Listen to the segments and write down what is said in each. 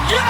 Welcome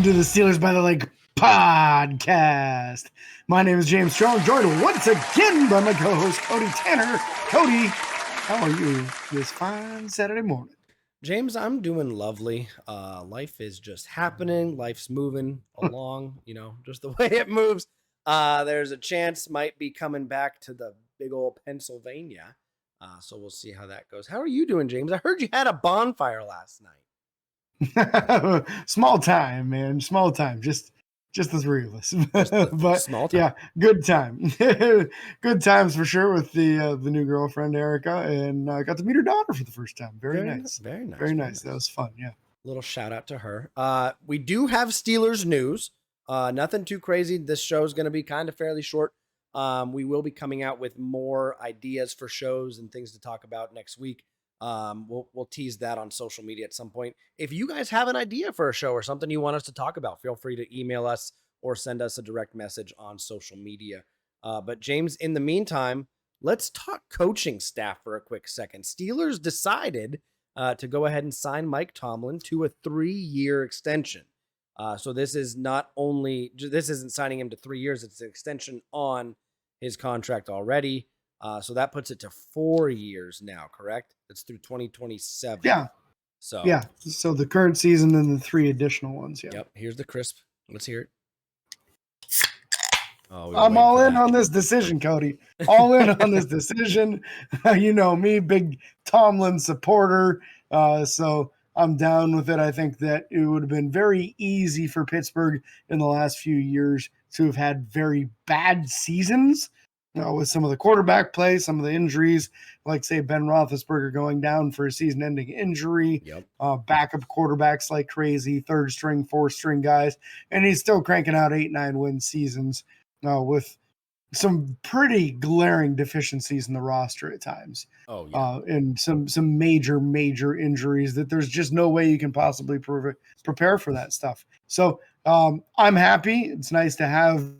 to the Steelers by the Lake podcast. My name is James Strong, joined once again by my co-host Cody Tanner. Cody, how are you this fine Saturday morning? James, I'm doing lovely. Life is just happening. Life's moving along, just the way it moves. There's a chance might be coming back to the big old Pennsylvania. So we'll see how that goes. How are you doing, James? I heard you had a bonfire last night. Small time, man. Small time. Just the three of us. But small time. Yeah, good time. Good times for sure with the new girlfriend Erica, and I got to meet her daughter for the first time. Very nice. Very nice. Very nice. That was fun. Yeah. Little shout out to her. We do have Steelers news. Nothing too crazy. This show is going to be kind of fairly short. We will be coming out with more ideas for shows and things to talk about next week. We'll tease that on social media at some point. If you guys have an idea for a show or something you want us to talk about, feel free to email us or send us a direct message on social media. But James, in the meantime, let's talk coaching staff for a quick second. Steelers decided to go ahead and sign Mike Tomlin to a 3-year extension. So this isn't signing him to 3 years. It's an extension on his contract already. So that puts it to 4 years now, correct? It's through 2027. Yeah. So the current season and the 3 additional ones. Yeah. Yep. Here's the crisp. Let's hear it. Oh, I'm all in on this decision, Cody. All in on this decision. You know me, big Tomlin supporter. So I'm down with it. I think that it would have been very easy for Pittsburgh in the last few years to have had very bad seasons. With some of the quarterback play, some of the injuries, like, say, Ben Roethlisberger going down for a season-ending injury, backup quarterbacks like crazy, third-string, fourth-string guys, and he's still cranking out 8-9 win seasons with some pretty glaring deficiencies in the roster at times. And some major injuries that there's just no way you can possibly prepare for that stuff. So I'm happy. It's nice to have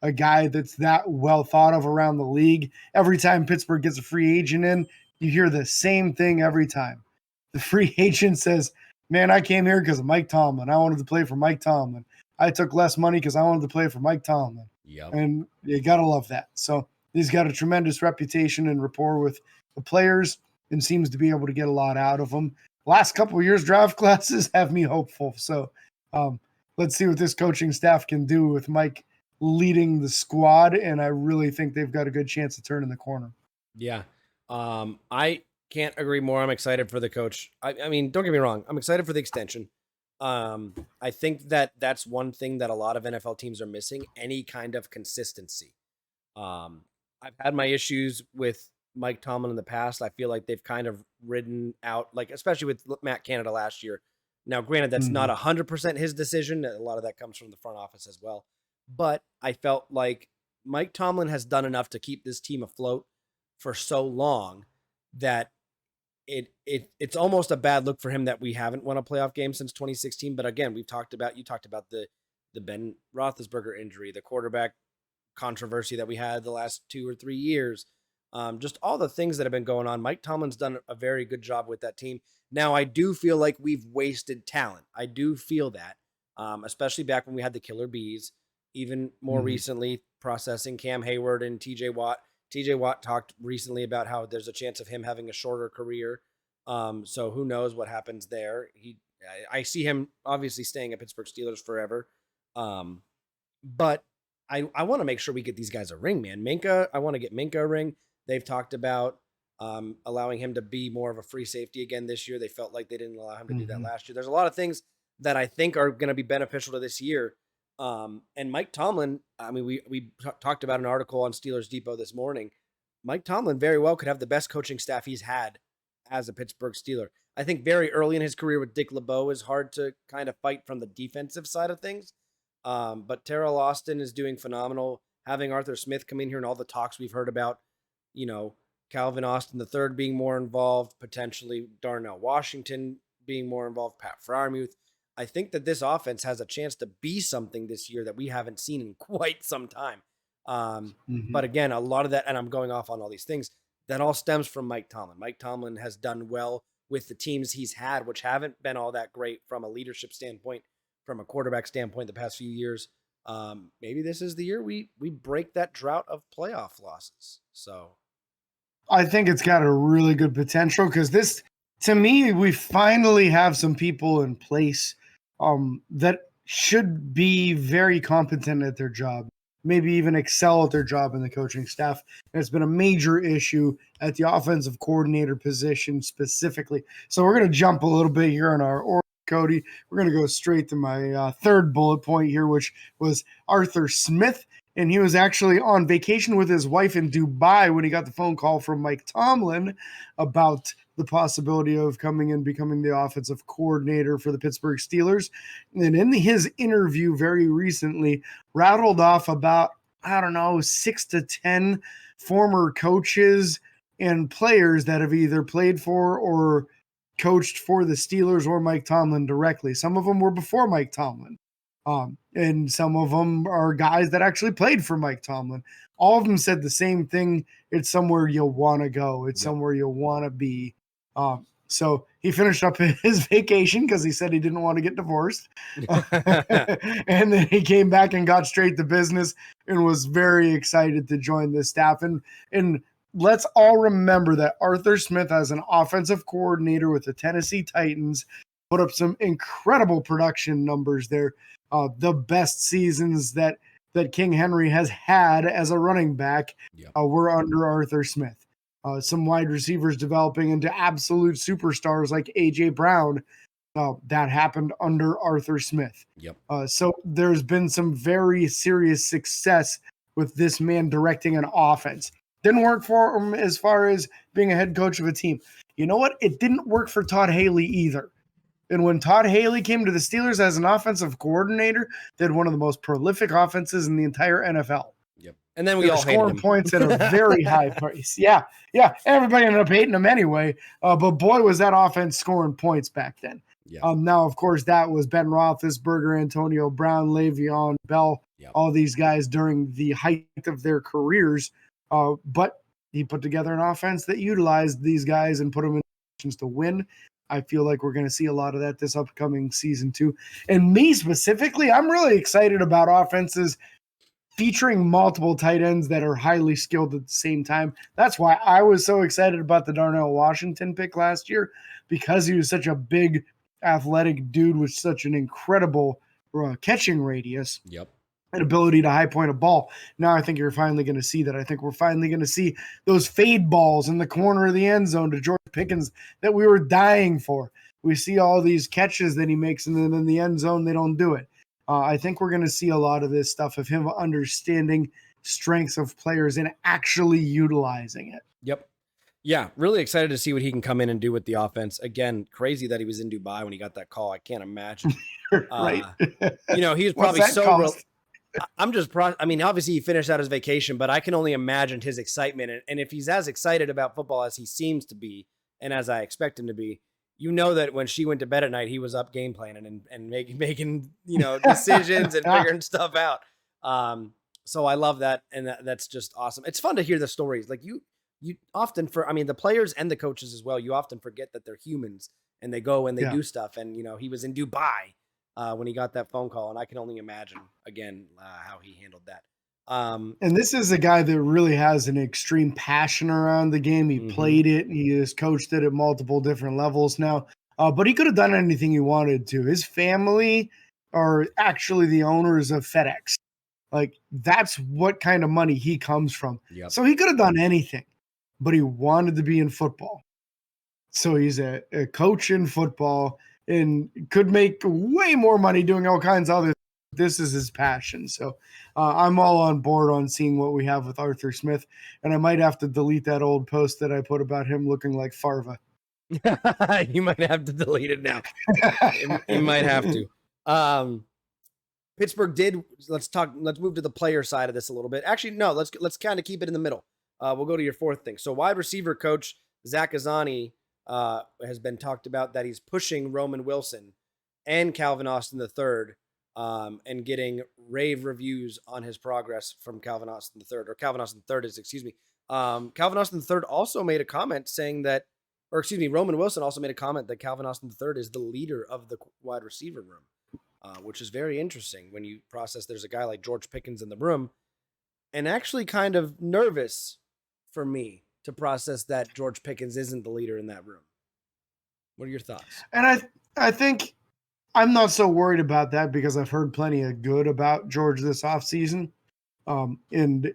a guy that's that well thought of around the league. Every time Pittsburgh gets a free agent in, you hear the same thing every time. The free agent says, man, I came here because of Mike Tomlin. I wanted to play for Mike Tomlin. I took less money because I wanted to play for Mike Tomlin. Yep. And you got to love that. So he's got a tremendous reputation and rapport with the players and seems to be able to get a lot out of them. Last couple of years draft classes have me hopeful. So let's see what this coaching staff can do with Mike leading the squad, and I really think they've got a good chance of turning the corner. Yeah. I can't agree more. I'm excited for the coach. I mean, don't get me wrong. I'm excited for the extension. I think that that's one thing that a lot of NFL teams are missing, any kind of consistency. I've had my issues with Mike Tomlin in the past. I feel like they've kind of ridden out, like, especially with Matt Canada last year. Now, granted, that's not 100% his decision. A lot of that comes from the front office as well. But I felt like Mike Tomlin has done enough to keep this team afloat for so long that it's almost a bad look for him that we haven't won a playoff game since 2016. But again, you talked about the Ben Roethlisberger injury, the quarterback controversy that we had the last 2 or 3 years, just all the things that have been going on. Mike Tomlin's done a very good job with that team. Now, I do feel like we've wasted talent. I do feel that, especially back when we had the Killer Bees. Even more recently, processing Cam Hayward and TJ Watt. TJ Watt talked recently about how there's a chance of him having a shorter career. So who knows what happens there. I see him obviously staying at Pittsburgh Steelers forever. But I want to make sure we get these guys a ring, man. I want to get Minka a ring. They've talked about allowing him to be more of a free safety again this year. They felt like they didn't allow him to do that last year. There's a lot of things that I think are going to be beneficial to this year. And Mike Tomlin, I mean, we talked about an article on Steelers Depot this morning. Mike Tomlin very well could have the best coaching staff he's had as a Pittsburgh Steeler. I think very early in his career with Dick LeBeau is hard to kind of fight from the defensive side of things. But Terrell Austin is doing phenomenal. Having Arthur Smith come in here and all the talks we've heard about, Calvin Austin III being more involved, potentially Darnell Washington being more involved, Pat Freiermuth. I think that this offense has a chance to be something this year that we haven't seen in quite some time. But again, a lot of that, and I'm going off on all these things, that all stems from Mike Tomlin. Mike Tomlin has done well with the teams he's had, which haven't been all that great from a leadership standpoint, from a quarterback standpoint the past few years. Maybe this is the year we break that drought of playoff losses. So I think it's got a really good potential because this, to me, we finally have some people in place that should be very competent at their job, maybe even excel at their job in the coaching staff. And it's been a major issue at the offensive coordinator position specifically. So we're going to jump a little bit here in our order, Cody. We're going to go straight to my third bullet point here, which was Arthur Smith. And he was actually on vacation with his wife in Dubai when he got the phone call from Mike Tomlin about the possibility of coming and becoming the offensive coordinator for the Pittsburgh Steelers. And in his interview very recently, rattled off about, 6 to 10 former coaches and players that have either played for or coached for the Steelers or Mike Tomlin directly. Some of them were before Mike Tomlin. And some of them are guys that actually played for Mike Tomlin. All of them said the same thing. It's somewhere you'll want to go. It's somewhere you'll want to be. So he finished up his vacation because he said he didn't want to get divorced. And then he came back and got straight to business and was very excited to join the staff. And let's all remember that Arthur Smith, as an offensive coordinator with the Tennessee Titans, put up some incredible production numbers there. The best seasons that King Henry has had as a running back were under Arthur Smith. Some wide receivers developing into absolute superstars like A.J. Brown. That happened under Arthur Smith. So there's been some very serious success with this man directing an offense. Didn't work for him as far as being a head coach of a team. You know what? It didn't work for Todd Haley either. And when Todd Haley came to the Steelers as an offensive coordinator, they had one of the most prolific offenses in the entire NFL. And then we all scoring points at a very high pace. Yeah. Everybody ended up hating him anyway. But boy, was that offense scoring points back then. Now, of course, that was Ben Roethlisberger, Antonio Brown, Le'Veon Bell, all these guys during the height of their careers. But he put together an offense that utilized these guys and put them in positions to win. I feel like we're going to see a lot of that this upcoming season too. And me specifically, I'm really excited about offenses featuring multiple tight ends that are highly skilled at the same time. That's why I was so excited about the Darnell Washington pick last year, because he was such a big athletic dude with such an incredible catching radius. And ability to high point a ball. Now I think you're finally going to see that. I think we're finally going to see those fade balls in the corner of the end zone to George Pickens that we were dying for. We see all these catches that he makes, and then in the end zone, they don't do it. I think we're going to see a lot of this stuff of him understanding strengths of players and actually utilizing it. Yeah, really excited to see what he can come in and do with the offense. Again, crazy that he was in Dubai when he got that call. I can't imagine. Right. He was probably so... I'm just, obviously he finished out his vacation, but I can only imagine his excitement. And if he's as excited about football as he seems to be, and as I expect him to be, that when she went to bed at night, he was up game planning and making decisions and figuring stuff out. So I love that. And that's just awesome. It's fun to hear the stories. Like you often the players and the coaches as well, you often forget that they're humans and they go and they do stuff. And, he was in Dubai when he got that phone call, and I can only imagine again how he handled that. And this is a guy that really has an extreme passion around the game. He played it. He has coached it at multiple different levels now. But he could have done anything he wanted to. His family are actually the owners of FedEx. Like, that's what kind of money he comes from. So he could have done anything, but he wanted to be in football. So he's a coach in football and could make way more money doing all kinds of other things. This is his passion. So I'm all on board on seeing what we have with Arthur Smith. And I might have to delete that old post that I put about him looking like Farva. You might have to delete it now. You might have to. Pittsburgh let's move to the player side of this a little bit. Actually, no, let's kind of keep it in the middle. we'll go to your fourth thing. So wide receiver coach Zach Frazier has been talked about that he's pushing Roman Wilson and Calvin Austin III and getting rave reviews on his progress from Calvin Austin III, or Calvin Austin III is, excuse me. Calvin Austin III also made a comment saying that, or excuse me, Roman Wilson also made a comment that Calvin Austin III is the leader of the wide receiver room, which is very interesting when you process there's a guy like George Pickens in the room, and actually kind of nervous for me to process that George Pickens isn't the leader in that room. What are your thoughts? And I think I'm not so worried about that because I've heard plenty of good about George this offseason. And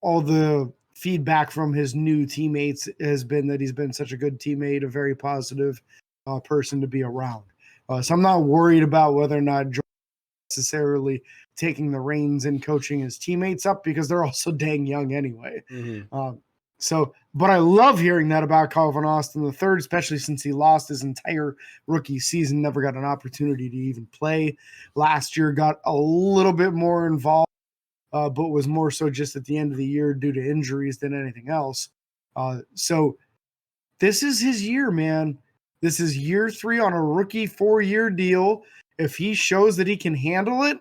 all the feedback from his new teammates has been that he's been such a good teammate, a very positive person to be around. So I'm not worried about whether or not George is necessarily taking the reins and coaching his teammates up because they're also dang young anyway. Mm-hmm. But I love hearing that about Calvin Austin III, especially since he lost his entire rookie season, never got an opportunity to even play. Last year got a little bit more involved, but was more so just at the end of the year due to injuries than anything else. So this is his year, man. This is year 3 on a rookie 4-year deal. If he shows that he can handle it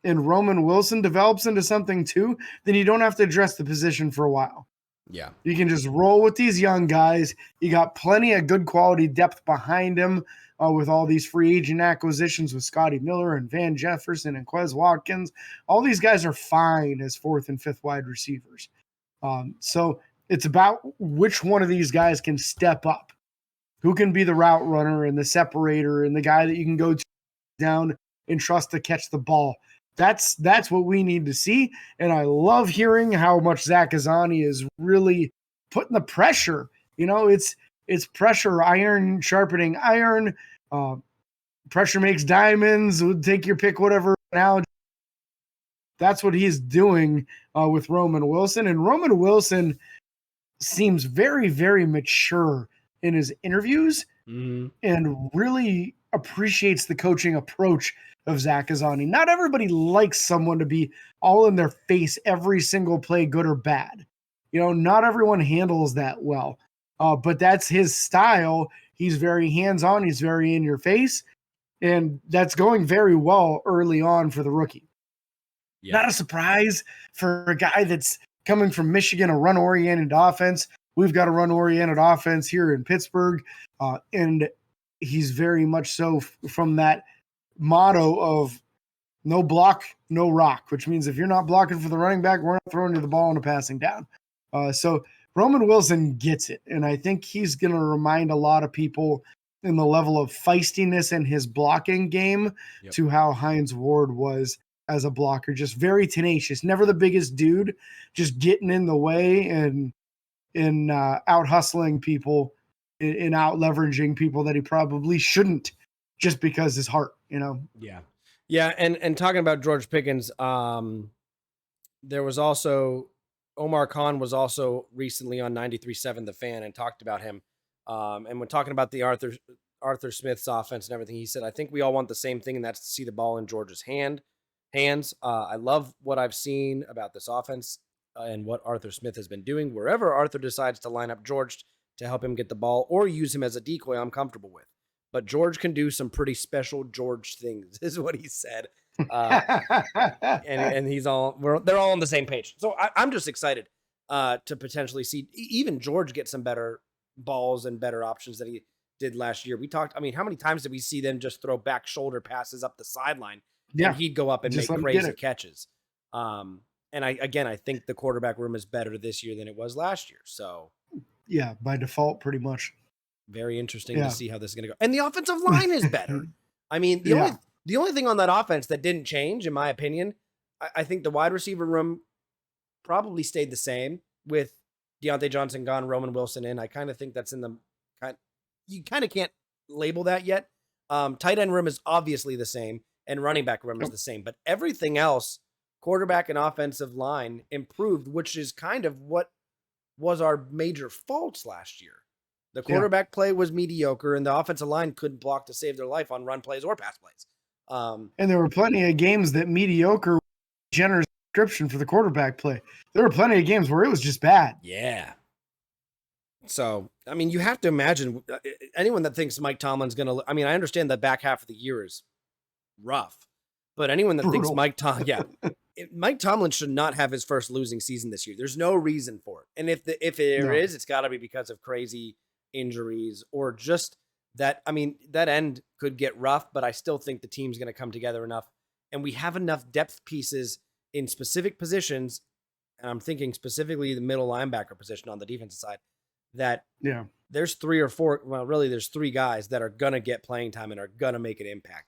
and Roman Wilson develops into something too, then you don't have to address the position for a while. Yeah. You can just roll with these young guys. You got plenty of good quality depth behind him with all these free agent acquisitions with Scotty Miller and Van Jefferson and Quez Watkins. All these guys are fine as 4th and 5th wide receivers. So it's about which one of these guys can step up. Who can be the route runner and the separator and the guy that you can go to down and trust to catch the ball. That's what we need to see. And I love hearing how much Zach Frazier is really putting the pressure. You know, it's pressure, iron sharpening iron. Pressure makes diamonds. Take your pick, whatever analogy. That's what he's doing with Roman Wilson. And Roman Wilson seems very, very mature in his interviews and really appreciates the coaching approach of Zach Frazier. Not everybody likes someone to be all in their face every single play, good or bad. You know, not everyone handles that well. But that's his style. He's very hands-on. He's very in your face. And that's going very well early on for the rookie. Yeah. Not a surprise for a guy that's coming from Michigan, a run-oriented offense. We've got a run-oriented offense here in Pittsburgh. And he's very much so from that motto of no block, no rock, which means if you're not blocking for the running back, we're not throwing you the ball on a passing down. So Roman Wilson gets it. And I think he's going to remind a lot of people in the level of feistiness in his blocking game to how Hines Ward was as a blocker. Just very tenacious, never the biggest dude, just getting in the way and out hustling people and out leveraging people that he probably shouldn't just because his heart, you know? Yeah. Yeah. And talking about George Pickens, there was also Omar Khan was also recently on 93.7 The Fan and talked about him. And when talking about the Arthur Smith's offense and everything, he said, I think we all want the same thing, and that's to see the ball in George's hands. I love what I've seen about this offense and what Arthur Smith has been doing. Wherever Arthur decides to line up George to help him get the ball or use him as a decoy, I'm comfortable with. But George can do some pretty special George things, is what he said. And he's they're all on the same page. So I'm just excited to potentially see even George get some better balls and better options than he did last year. We talked, I mean, how many times did we see them just throw back shoulder passes up the sideline? Yeah. And he'd go up and just make crazy catches. And I think the quarterback room is better this year than it was last year. So yeah, by default, pretty much. Very interesting to see how this is going to go. And the offensive line is better. I mean, the only thing on that offense that didn't change, in my opinion, I think the wide receiver room probably stayed the same with Deontay Johnson gone, Roman Wilson in. I kind of think that's in the you kind of can't label that yet. Tight end room is obviously the same, and running back room is the same. But everything else, quarterback and offensive line, improved, which is kind of what was our major faults last year. The quarterback play was mediocre, and the offensive line couldn't block to save their life on run plays or pass plays. And there were plenty of games that mediocre generous prescription for the quarterback play. There were plenty of games where it was just bad. Yeah. So, I mean, you have to imagine anyone that thinks Mike Tomlin's going to, I mean, I understand the back half of the year is rough, but anyone that thinks Brutal. Mike Tomlin should not have his first losing season this year. There's no reason for it. And if there is, it's got to be because of crazy injuries or just that. I mean, that end could get rough, but I still think the team's going to come together enough. And we have enough depth pieces in specific positions. And I'm thinking specifically the middle linebacker position on the defensive side that there's 3 or 4. Well, really there's 3 guys that are going to get playing time and are going to make an impact.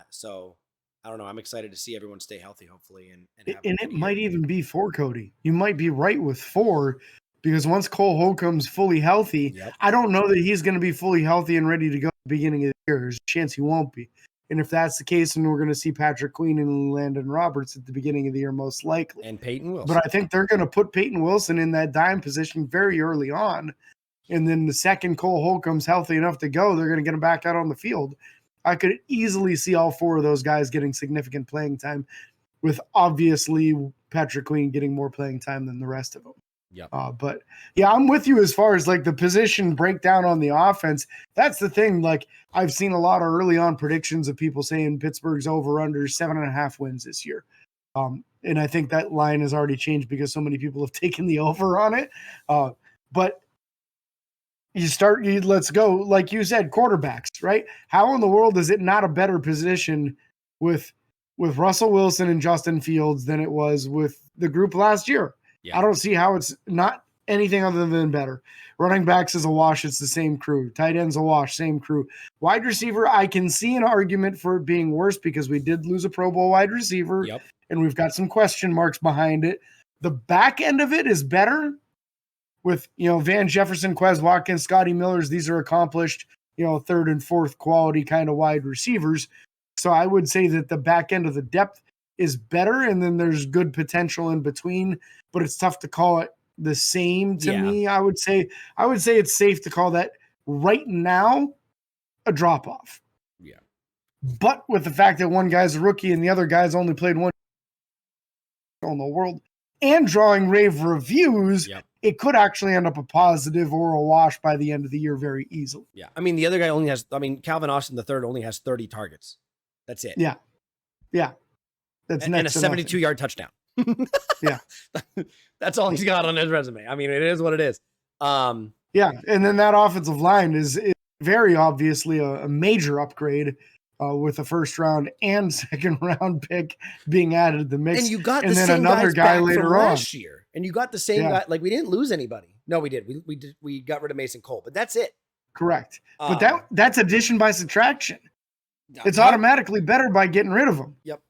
So I don't know. I'm excited to see everyone stay healthy, hopefully. And it might even be 4, Cody. You might be right with 4 because once Cole Holcomb's fully healthy, I don't know that he's going to be fully healthy and ready to go at the beginning of the year. There's a chance he won't be. And if that's the case, then we're going to see Patrick Queen and Landon Roberts at the beginning of the year, most likely. And Peyton Wilson. But I think they're going to put Peyton Wilson in that dime position very early on. And then the second Cole Holcomb's healthy enough to go, they're going to get him back out on the field. I could easily see all 4 of those guys getting significant playing time, with obviously Patrick Queen getting more playing time than the rest of them. Yeah. But yeah, I'm with you as far as like the position breakdown on the offense. That's the thing. Like I've seen a lot of early on predictions of people saying Pittsburgh's over under 7.5 wins this year. And I think that line has already changed because so many people have taken the over on it. But let's go, like you said, quarterbacks, right? How in the world is it not a better position with Russell Wilson and Justin Fields than it was with the group last year? Yeah. I don't see how it's not anything other than better. Running backs is a wash. It's the same crew. Tight ends a wash, same crew. Wide receiver, I can see an argument for it being worse because we did lose a Pro Bowl wide receiver, and we've got some question marks behind it. The back end of it is better with, Van Jefferson, Quez Watkins, Scotty Millers. These are accomplished, 3rd and 4th quality kind of wide receivers. So I would say that the back end of the depth is better, and then there's good potential in between, but it's tough to call it the same to me. I would say it's safe to call that right now a drop off. Yeah. But with the fact that one guy's a rookie and the other guy's only played one in the world and drawing rave reviews, it could actually end up a positive or a wash by the end of the year very easily. Yeah. I mean, the other guy Calvin Austin III only has 30 targets. That's it. Yeah. Yeah. That's and a 72-yard touchdown. Yeah. That's all he's got on his resume. I mean, it is what it is. Yeah. And then that offensive line is very obviously a major upgrade with a 1st round and 2nd round pick being added to the mix. And you got the same another guy later on last year. And you got the same guy. Like we didn't lose anybody. No, we did. We got rid of Mason Cole, but that's it. Correct. But that's addition by subtraction. It's automatically better by getting rid of him. Yep.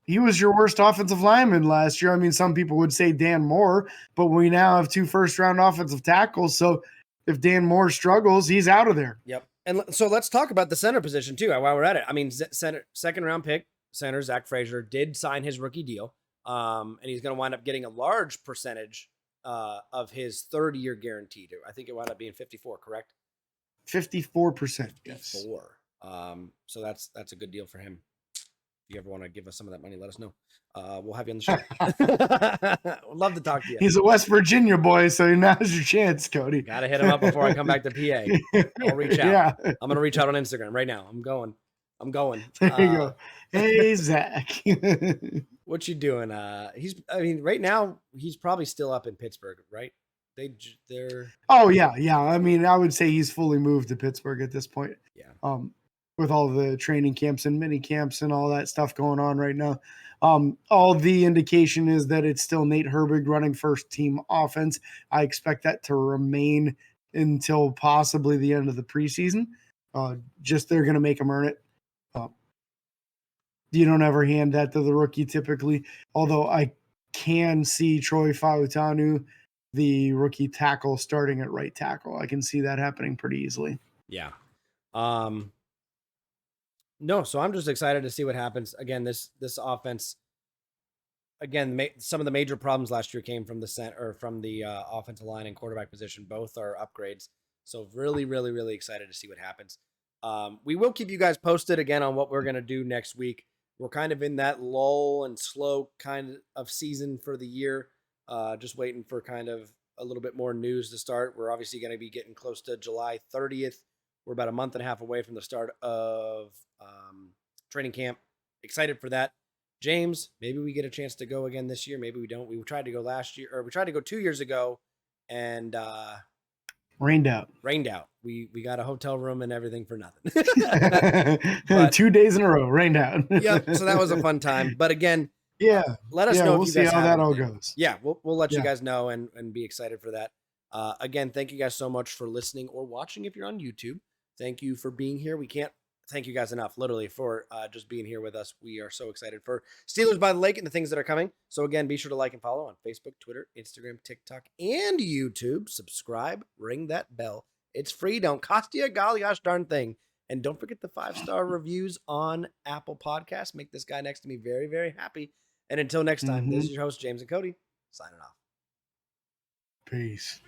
He was your worst offensive lineman last year. I mean, some people would say Dan Moore, but we now have 2 first-round offensive tackles. So if Dan Moore struggles, he's out of there. Yep. And so let's talk about the center position too while we're at it. I mean, center, 2nd-round pick, center Zach Frazier did sign his rookie deal, and he's going to wind up getting a large percentage of his 3rd-year guaranteed. I think it wound up being 54, correct? 54%. Yes. 54. So that's a good deal for him. If you ever want to give us some of that money, let us know. We'll have you on the show. Would love to talk to you. He's a West Virginia boy, so now's your chance, Cody. Got to hit him up before I come back to PA. I'll reach out. Yeah. I'm going to reach out on Instagram right now. I'm going. There you go. Hey, Zach. What you doing? Right now, he's probably still up in Pittsburgh, right? They're. Oh, yeah. Yeah. I mean, I would say he's fully moved to Pittsburgh at this point. Yeah. With all the training camps and mini camps and all that stuff going on right now. All the indication is that it's still Nate Herbig running 1st team offense. I expect that to remain until possibly the end of the preseason. They're going to make him earn it. You don't ever hand that to the rookie typically, although I can see Troy Fautanu, the rookie tackle, starting at right tackle. I can see that happening pretty easily. Yeah. No, so I'm just excited to see what happens. Again, this offense. Again, some of the major problems last year came from the offensive line and quarterback position. Both are upgrades. So really, really, really excited to see what happens. We will keep you guys posted again on what we're going to do next week. we're kind of in that lull and slow kind of season for the year. Just waiting for kind of a little bit more news to start. We're obviously going to be getting close to July 30th. We're about a month and a half away from the start of training camp. Excited for that. James, maybe we get a chance to go again this year. Maybe we don't. We tried to go last year, or we tried to go 2 years ago, and rained out. We got a hotel room and everything for nothing. But 2 days in a row, rained out. Yep. So that was a fun time. But again, let us know we'll if you see guys how have that all anything. goes. Yeah, we'll let you guys know and be excited for that. Again, thank you guys so much for listening or watching if you're on YouTube. Thank you for being here. We can't thank you guys enough, literally, for just being here with us. We are so excited for Steelers by the Lake and the things that are coming. So again, be sure to like and follow on Facebook, Twitter, Instagram, TikTok, and YouTube. Subscribe, ring that bell. It's free. Don't cost you a golly gosh darn thing. And don't forget the 5-star reviews on Apple Podcasts. Make this guy next to me very, very happy. And until next time, this is your host, James and Cody, signing off. Peace.